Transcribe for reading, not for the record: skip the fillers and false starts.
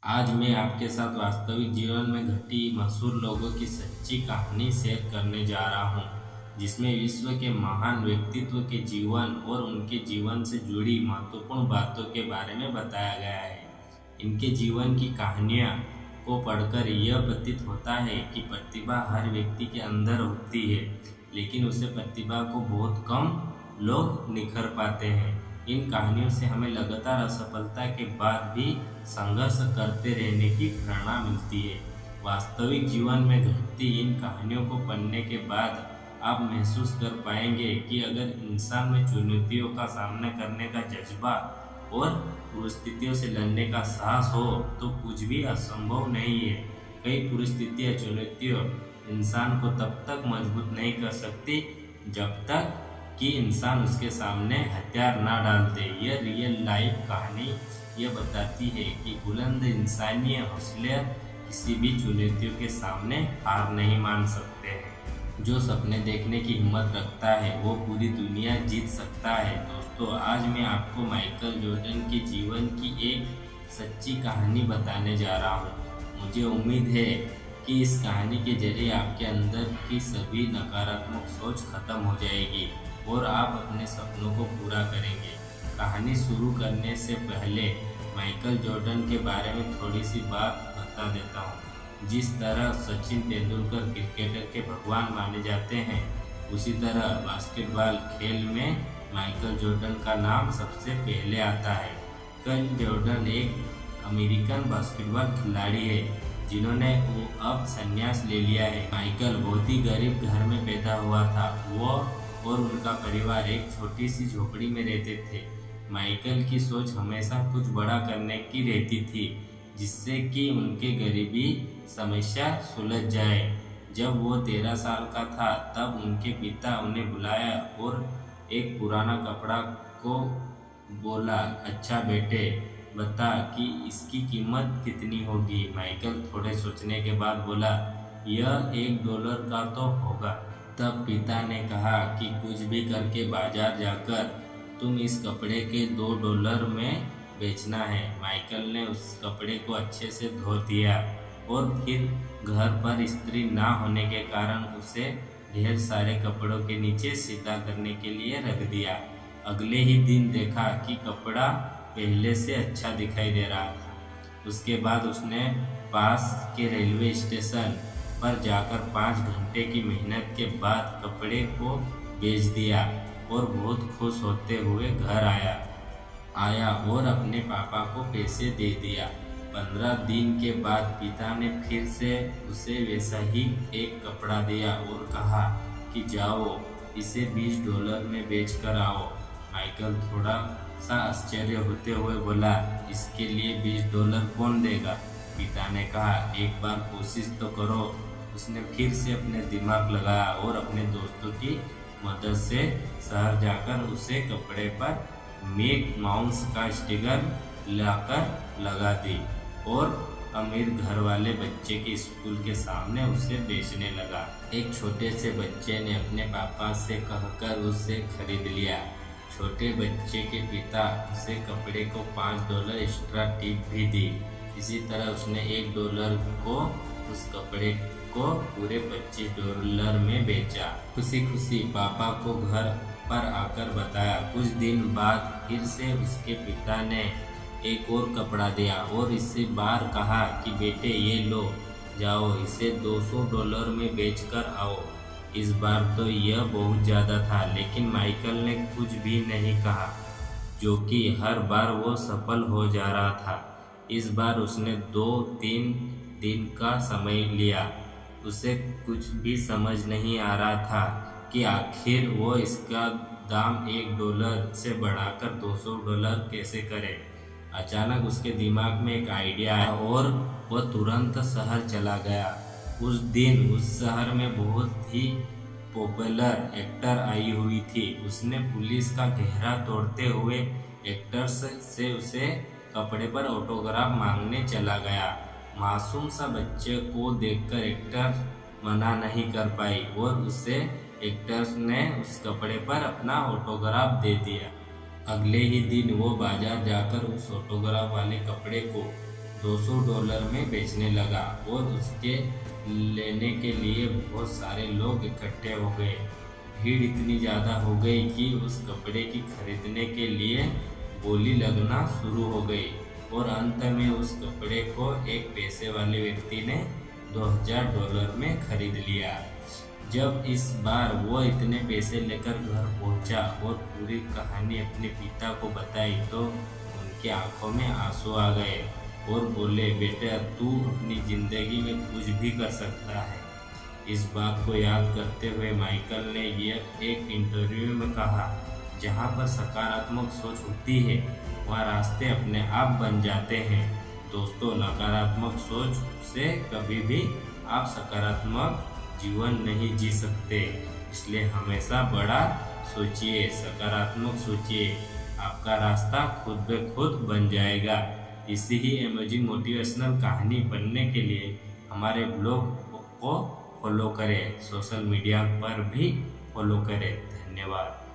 आज मैं आपके साथ वास्तविक जीवन में घटी मशहूर लोगों की सच्ची कहानी शेयर करने जा रहा हूँ, जिसमें विश्व के महान व्यक्तित्व के जीवन और उनके जीवन से जुड़ी महत्वपूर्ण बातों के बारे में बताया गया है। इनके जीवन की कहानियाँ को पढ़कर यह प्रतीत होता है कि प्रतिभा हर व्यक्ति के अंदर होती है, लेकिन उसे प्रतिभा को बहुत कम लोग निखर पाते हैं। इन कहानियों से हमें लगातार असफलता के बाद भी संघर्ष करते रहने की प्रेरणा मिलती है। वास्तविक जीवन में घटती इन कहानियों को पढ़ने के बाद आप महसूस कर पाएंगे कि अगर इंसान में चुनौतियों का सामना करने का जज्बा और परिस्थितियों से लड़ने का साहस हो तो कुछ भी असंभव नहीं है। कई परिस्थितियाँ चुनौतियों इंसान को तब तक मजबूत नहीं कर सकती जब तक कि इंसान उसके सामने हथियार ना डाल दे। यह रियल लाइफ कहानी यह बताती है कि बुलंद इंसानी हौसले किसी भी चुनौतियों के सामने हार नहीं मान सकते हैं। जो सपने देखने की हिम्मत रखता है वो पूरी दुनिया जीत सकता है। दोस्तों, आज मैं आपको माइकल जॉर्डन के जीवन की एक सच्ची कहानी बताने जा रहा हूँ। मुझे उम्मीद है कि इस कहानी के जरिए आपके अंदर की सभी नकारात्मक सोच खत्म हो जाएगी और आप अपने सपनों को पूरा करेंगे। कहानी शुरू करने से पहले माइकल जॉर्डन के बारे में थोड़ी सी बात बता देता हूँ। जिस तरह सचिन तेंदुलकर क्रिकेटर के भगवान माने जाते हैं, उसी तरह बास्केटबॉल खेल में माइकल जॉर्डन का नाम सबसे पहले आता है। माइकल जॉर्डन एक अमेरिकन बास्केटबॉल खिलाड़ी है जिन्होंने अब संन्यास ले लिया है। माइकल बहुत ही गरीब घर में पैदा हुआ था। वो और उनका परिवार एक छोटी सी झोपड़ी में रहते थे। माइकल की सोच हमेशा कुछ बड़ा करने की रहती थी, जिससे कि उनके गरीबी समस्या सुलझ जाए। जब वो 13 साल का था तब उनके पिता उन्हें बुलाया और एक पुराना कपड़ा को बोला, अच्छा बेटे, बता कि इसकी कीमत कितनी होगी। माइकल थोड़े सोचने के बाद बोला, यह $1 का तो होगा। तब पिता ने कहा कि कुछ भी करके बाजार जाकर तुम इस कपड़े के $2 में बेचना है। माइकल ने उस कपड़े को अच्छे से धो दिया और फिर घर पर इस्त्री ना होने के कारण उसे ढेर सारे कपड़ों के नीचे सीधा करने के लिए रख दिया। अगले ही दिन देखा कि कपड़ा पहले से अच्छा दिखाई दे रहा था। उसके बाद उसने पास के रेलवे स्टेशन पर जाकर 5 घंटे की मेहनत के बाद कपड़े को बेच दिया और बहुत खुश होते हुए घर आया और अपने पापा को पैसे दे दिया। 15 दिन के बाद पिता ने फिर से उसे वैसा ही एक कपड़ा दिया और कहा कि जाओ इसे $20 में बेच कर आओ। माइकल थोड़ा सा आश्चर्य होते हुए बोला, इसके लिए $20 कौन देगा? पिता ने कहा, एक बार कोशिश तो करो। उसने फिर से अपने दिमाग लगाया और अपने दोस्तों की मदद से शहर जाकर उसे कपड़े पर मिकी माउस का स्टिकर लाकर लगा दी और अमीर घर वाले बच्चे के स्कूल के सामने उसे बेचने लगा। एक छोटे से बच्चे ने अपने पापा से कहकर उसे खरीद लिया। छोटे बच्चे के पिता उसे कपड़े को $5 एक्स्ट्रा टिप भी दी। इसी तरह उसने $1 को उस कपड़े को पूरे $25 में बेचा। खुशी खुशी पापा को घर पर आकर बताया। कुछ दिन बाद फिर से उसके पिता ने एक और कपड़ा दिया और इसी बार कहा कि बेटे ये लो, जाओ इसे $200 में बेच कर आओ। इस बार तो यह बहुत ज़्यादा था, लेकिन माइकल ने कुछ भी नहीं कहा, जो कि हर बार वो सफल हो जा रहा था। इस बार उसने 2-3 दिन का समय लिया। उसे कुछ भी समझ नहीं आ रहा था कि आखिर वो इसका दाम $1 से बढ़ाकर $200 कैसे करे। अचानक उसके दिमाग में एक आइडिया आया और वह तुरंत शहर चला गया। उस दिन उस शहर में बहुत ही पॉपुलर एक्टर आई हुई थी। उसने पुलिस का घेरा तोड़ते हुए एक्टर्स से उसे कपड़े पर ऑटोग्राफ मांगने चला गया। मासूम सा बच्चे को देखकर एक्टर मना नहीं कर पाई और उसे एक्टर्स ने उस कपड़े पर अपना ऑटोग्राफ दे दिया। अगले ही दिन वो बाजार जाकर उस ऑटोग्राफ वाले कपड़े को $200 में बेचने लगा और उसके लेने के लिए बहुत सारे लोग इकट्ठे हो गए। भीड़ इतनी ज़्यादा हो गई कि उस कपड़े की खरीदने के लिए बोली लगना शुरू हो गई और अंत में उस कपड़े को एक पैसे वाले व्यक्ति ने $2000 में खरीद लिया। जब इस बार वो इतने पैसे लेकर घर पहुंचा और पूरी कहानी अपने पिता को बताई तो उनकी आंखों में आंसू आ गए और बोले, बेटा तू अपनी ज़िंदगी में कुछ भी कर सकता है। इस बात को याद करते हुए माइकल ने यह एक इंटरव्यू में कहा, जहाँ पर सकारात्मक सोच होती है वहाँ रास्ते अपने आप बन जाते हैं। दोस्तों, नकारात्मक सोच से कभी भी आप सकारात्मक जीवन नहीं जी सकते। इसलिए हमेशा बड़ा सोचिए, सकारात्मक सोचिए, आपका रास्ता खुद ब खुद बन जाएगा। इसी ही अमेजिंग मोटिवेशनल कहानी पढ़ने के लिए हमारे ब्लॉग को फॉलो करें, सोशल मीडिया पर भी फॉलो करें। धन्यवाद।